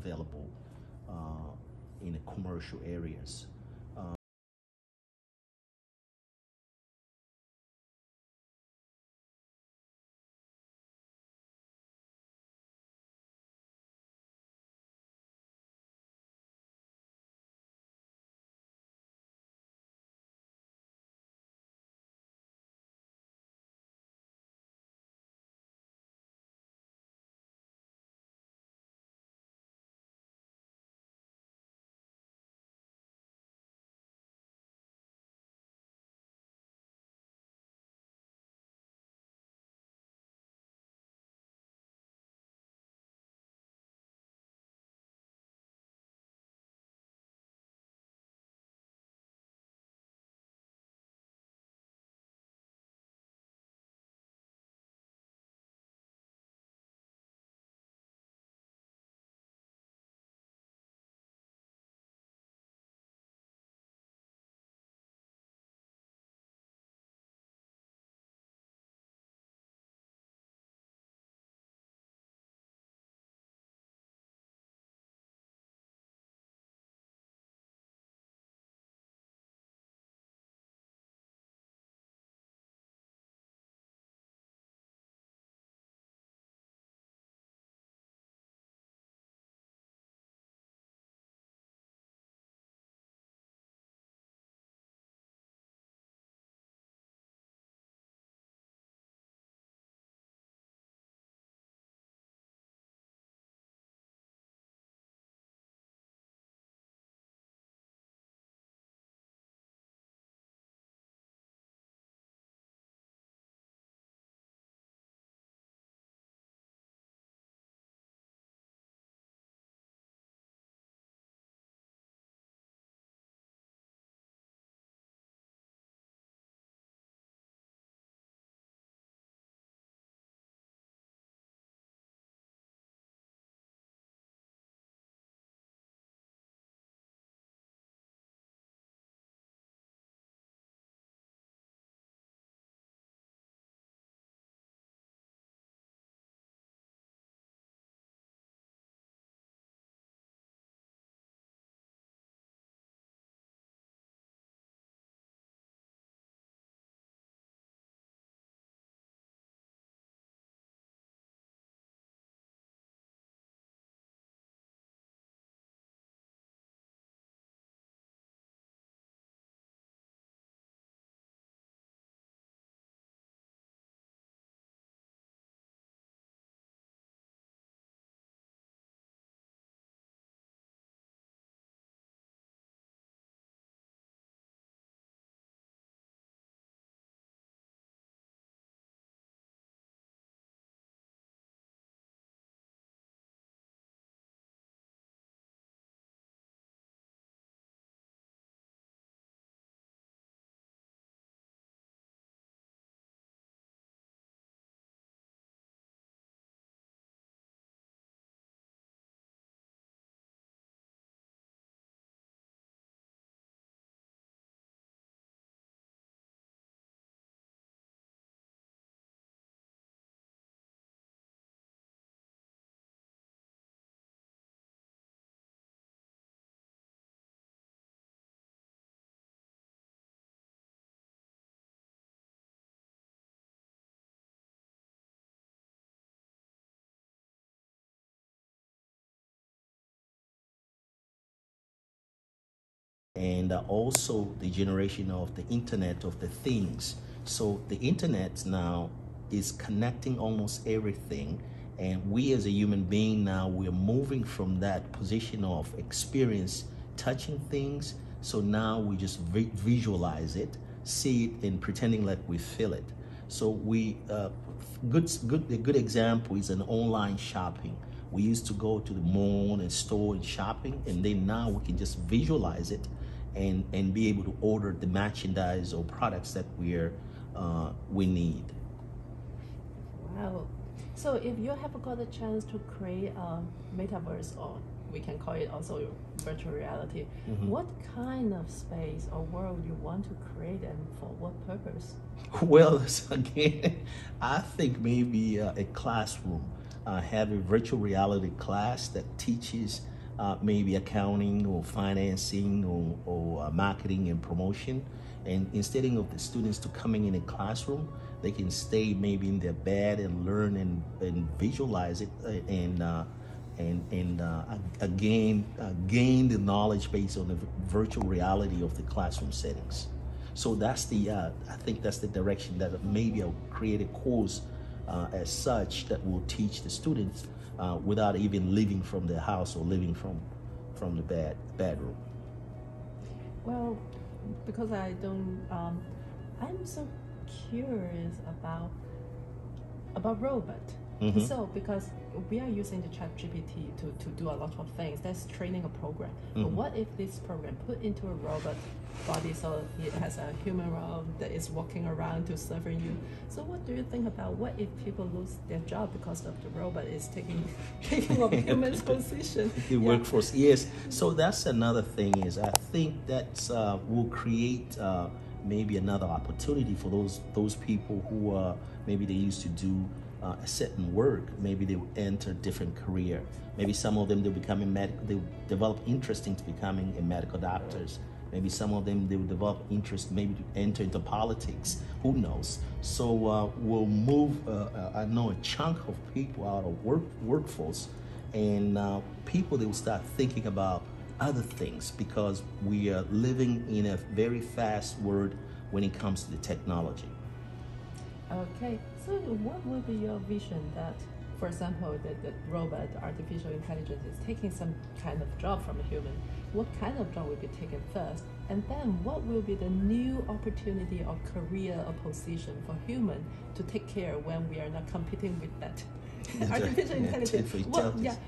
available in the commercial areas. And also the generation of the Internet of the things. So the Internet now is connecting almost everything, and we as a human being now, we're moving from that position of experience touching things. So now we just visualize it, see it, and pretending like we feel it. So a good example is an online shopping. We used to go to the mall and store and shopping, and then now we can just visualize it and be able to order the merchandise or products that we need. Wow. So if you have got a chance to create a metaverse, or we can call it also virtual reality, what kind of space or world you want to create and for what purpose? Well, again, I think maybe a classroom, have a virtual reality class that teaches maybe accounting or financing or marketing and promotion. And instead of the students to coming in a classroom, they can stay maybe in their bed and learn and visualize it gain the knowledge based on the virtual reality of the classroom settings. So that's I think that's the direction that maybe I'll create a course as such that will teach the students without even leaving from their house or living from the bedroom. Well, because I don't, I'm so curious about robot. Mm-hmm. So because we are using the ChatGPT to do a lot of things, that's training a program. Mm-hmm. But what if this program put into a robot body so it has a human arm that is walking around to serving you? So what do you think about what if people lose their job because of the robot is taking up human's position? The workforce, yes. So that's another thing is I think that will create maybe another opportunity for those people who maybe they used to do a certain work. Maybe they will enter a different career. Maybe some of them they develop interest into becoming a medical doctors. Maybe some of them they will develop interest maybe to enter into politics. Who knows? So we'll move I know a chunk of people out of workforce, and people they will start thinking about other things because we are living in a very fast world when it comes to the technology. Okay, so what will be your vision that, for example, the robot, artificial intelligence is taking some kind of job from a human? What kind of job will be taken first? And then what will be the new opportunity or career or position for human to take care when we are not competing with that artificial intelligence?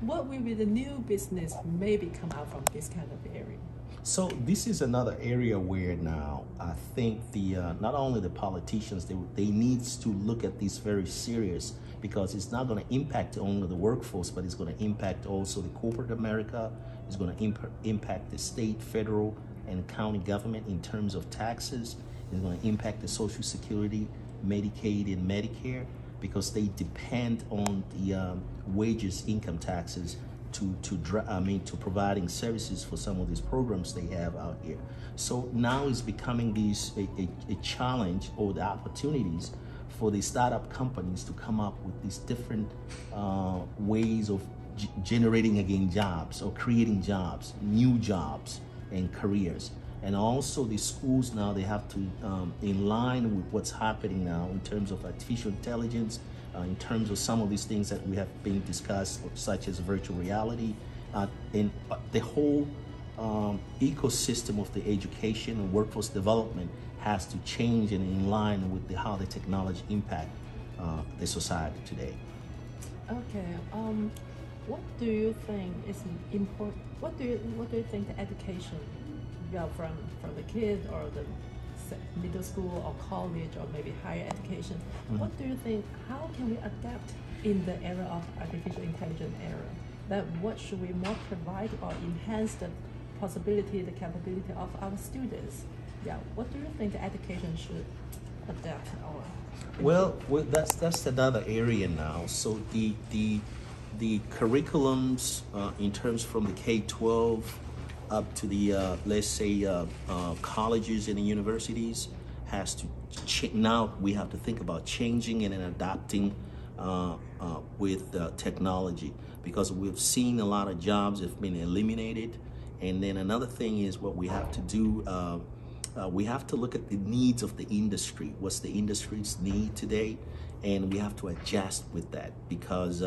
What will be the new business maybe come out from this kind of area? So this is another area where now I think the not only the politicians they needs to look at this very serious, because it's not going to impact only the workforce, but it's going to impact also the corporate America. It's going to impact the state, federal, and county government in terms of taxes. It's going to impact the Social Security, Medicaid, and Medicare, because they depend on the wages, income taxes to providing services for some of these programs they have out here. So now it's becoming a challenge or the opportunities for the startup companies to come up with these different ways of generating again jobs or creating jobs, new jobs and careers. And also the schools now, they have to, in line with what's happening now in terms of artificial intelligence, in terms of some of these things that we have been discussed, such as virtual reality, and the whole ecosystem of the education and workforce development has to change and in line with how the technology impact the society today. Okay. What do you think is important? What do you think the education, from the kids or the middle school or college or maybe higher education, mm-hmm. What do you think, how can we adapt in the era of artificial intelligence era? That what should we more provide or enhance the possibility, the capability of our students? Yeah, what do you think the education should adapt or? Well, that's another area now. So the curriculums in terms from the K-12 up to the let's say colleges and the universities has to now we have to think about changing and adapting with technology, because we've seen a lot of jobs have been eliminated. And then another thing is what we have to do, we have to look at the needs of the industry. What's the industry's need today? And we have to adjust with that, because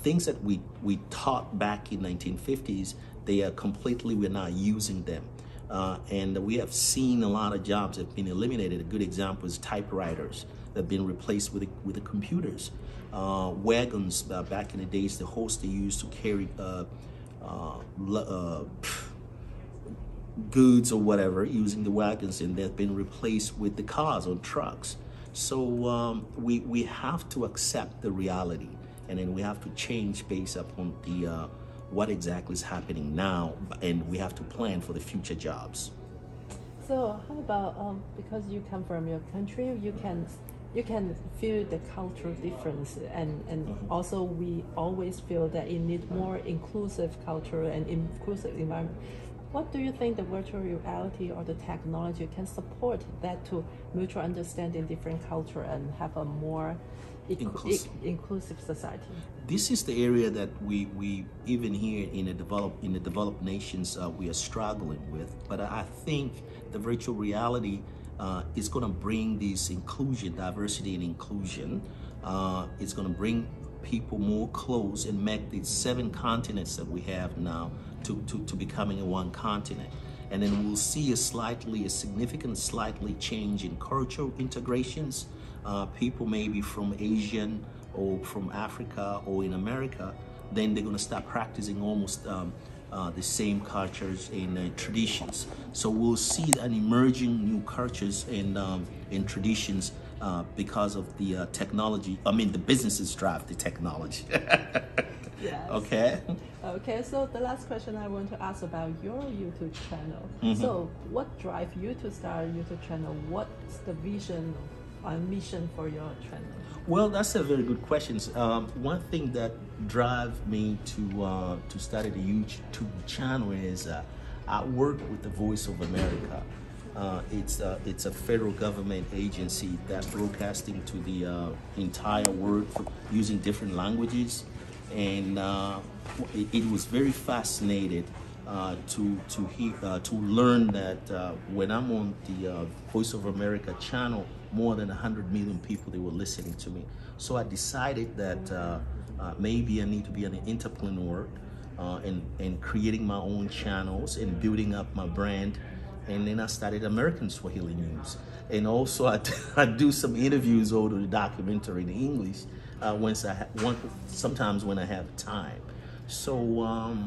things that we taught back in 1950s, they are completely, we're not using them. And we have seen a lot of jobs have been eliminated. A good example is typewriters that have been replaced with the computers. Wagons, back in the days, the horse they used to carry goods or whatever, using the wagons, and they've been replaced with the cars or trucks. So we have to accept the reality, and then we have to change based upon the what exactly is happening now, and we have to plan for the future jobs. So how about, because you come from your country, you can you can feel the cultural difference, and also we always feel that it needs more inclusive culture and inclusive environment. What do you think the virtual reality or the technology can support that to mutual understanding different culture and have a more inclusive society? This is the area that we even here in the developed nations we are struggling with. But I think the virtual reality is going to bring this inclusion, diversity, and inclusion. It's going to bring people more close and make these 7 continents that we have now to becoming a one continent. And then we'll see a significant change in cultural integrations. People maybe from Asian or from Africa or in America, then they're going to start practicing almost the same cultures and traditions. So we'll see an emerging new cultures and traditions because of the technology. I mean, the businesses drive the technology. Yes. Okay. Okay, so the last question I want to ask about your YouTube channel. So what drives you to start a YouTube channel? What's the vision and mission for your channel? Well, that's a very good question. One thing that drives me to start a YouTube channel is I work with the Voice of America. It's a federal government agency that broadcasting to the entire world using different languages, and it was very fascinated to learn that when I'm on the Voice of America channel, more than 100 million people, they were listening to me. So I decided that maybe I need to be an entrepreneur and creating my own channels and building up my brand. And then I started American Swahili News. And also I do some interviews over the documentary in English sometimes when I have time. So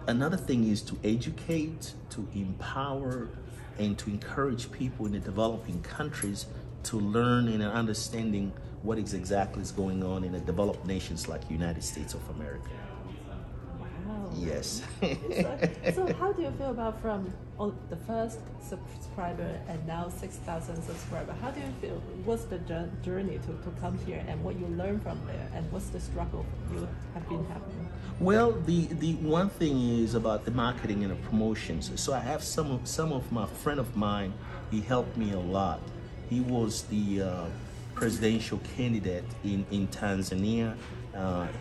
another thing is to educate, to empower, and to encourage people in the developing countries to learn and understanding what exactly is going on in the developed nations like United States of America. Wow. Yes. So how do you feel about from the first subscriber and now 6,000 subscribers? How do you feel? What's the journey to come here, and what you learn from there, and what's the struggle you have been having? Well, the one thing is about the marketing and the promotions. So I have some of my friend of mine. He helped me a lot. He was the presidential candidate in Tanzania.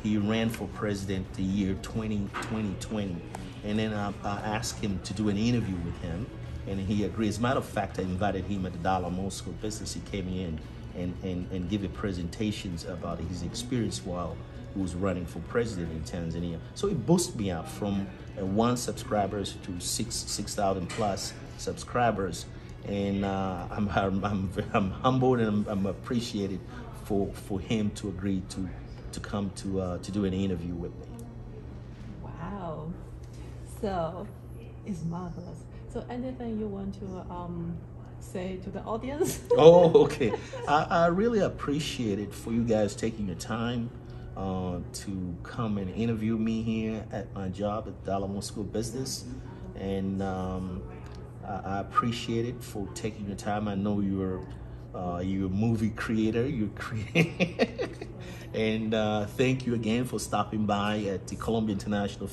He ran for president the year 2020, and then I asked him to do an interview with him, and he agreed. As a matter of fact, I invited him at the Dalamo School of Business. He came in and gave presentations about his experience while he was running for president in Tanzania. So it boosted me up from 1 subscribers to 6,000 plus subscribers, and I'm humbled and I'm appreciated for him to agree to come to do an interview with me. Wow, so it's marvelous. So anything you want to say to the audience? Oh, okay. I really appreciate it for you guys taking your time to come and interview me here at my job at Dalamo School of Business, and I appreciate it for taking your time. I know you're a movie creator, and thank you again for stopping by at the Columbia International